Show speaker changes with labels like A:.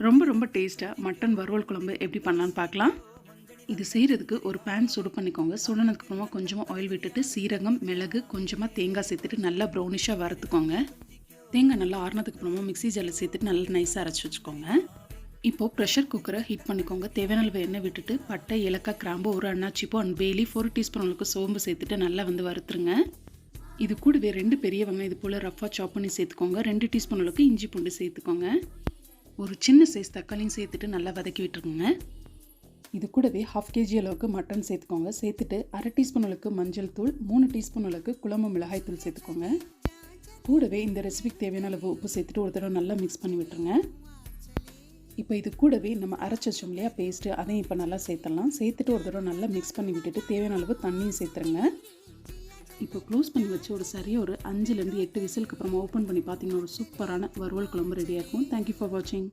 A: ரொம்ப ரொம்ப டேஸ்ட்டாக மட்டன் வறுவல் குழம்பு எப்படி பண்ணலான்னு பார்க்கலாம். இது செய்கிறதுக்கு ஒரு பேன் சுடு பண்ணிக்கோங்க. சுடுனதுக்கப்புறமா கொஞ்சமாக ஆயில் விட்டுட்டு சீரகம், மிளகு, கொஞ்சமாக தேங்காய் சேர்த்துட்டு நல்லா ப்ரௌனிஷாக வறுத்துக்கோங்க. தேங்காய் நல்லா ஆறுனதுக்கப்புறமா மிக்ஸி ஜாரில் சேர்த்துட்டு நல்லா நைஸாக அரைச்சி வச்சுக்கோங்க. இப்போது ப்ரெஷர் குக்கரை ஹீட் பண்ணிக்கோங்க. தேவையான அளவு எண்ணெய் விட்டுட்டு பட்டை, ஏலக்காய், கிராம்பு, ஒரு அன்னாச்சிப்பூ அண்ட் பே லீஃப், 1 டீஸ்பூன் அளவுக்கு சோம்பு சேர்த்துட்டு நல்லா வறுத்துருங்க. இது கூடவே 2 பெரிய வெங்காயம் இது போல் ரஃபாக சாப் பண்ணி சேர்த்துக்கோங்க. 2 டீஸ்பூன் அளவுக்கு இஞ்சி பூண்டு சேர்த்துக்கோங்க. ஒரு சின்ன சைஸ் தக்காளியும் சேர்த்துட்டு நல்லா வதக்கி விட்டுருங்க. இது கூடவே 1/2 kg அளவுக்கு மட்டன் சேர்த்துக்கோங்க. சேர்த்துட்டு 1/2 டீஸ்பூன் அளவுக்கு மஞ்சள் தூள், 3 டீஸ்பூன் அளவுக்கு குழம்பு மிளகாய் தூள் சேர்த்துக்கோங்க. கூடவே இந்த ரெசிபிக்கு தேவையான அளவு உப்பு சேர்த்துட்டு ஒரு தடவை நல்லா மிக்ஸ் பண்ணி விட்டுருங்க. இப்போ இது கூடவே நம்ம அரைச்சி வச்சோம் இல்லையா பேஸ்ட்டு, அதையும் இப்போ நல்லா சேர்த்துடலாம். சேர்த்துட்டு ஒரு தடவை நல்லா மிக்ஸ் பண்ணி விட்டுட்டு தேவையான அளவு தண்ணியும் சேர்த்துருங்க. இப்போ க்ளோஸ் பண்ணி வச்சு ஒரு 5 to 8 விசிலுக்கு அப்புறமா ஓப்பன் பண்ணி பார்த்தீங்கன்னா ஒரு சூப்பரான வறுவல் குழம்பு ரெடியாக இருக்கும். தேங்க்யூ ஃபார் வாட்சிங்.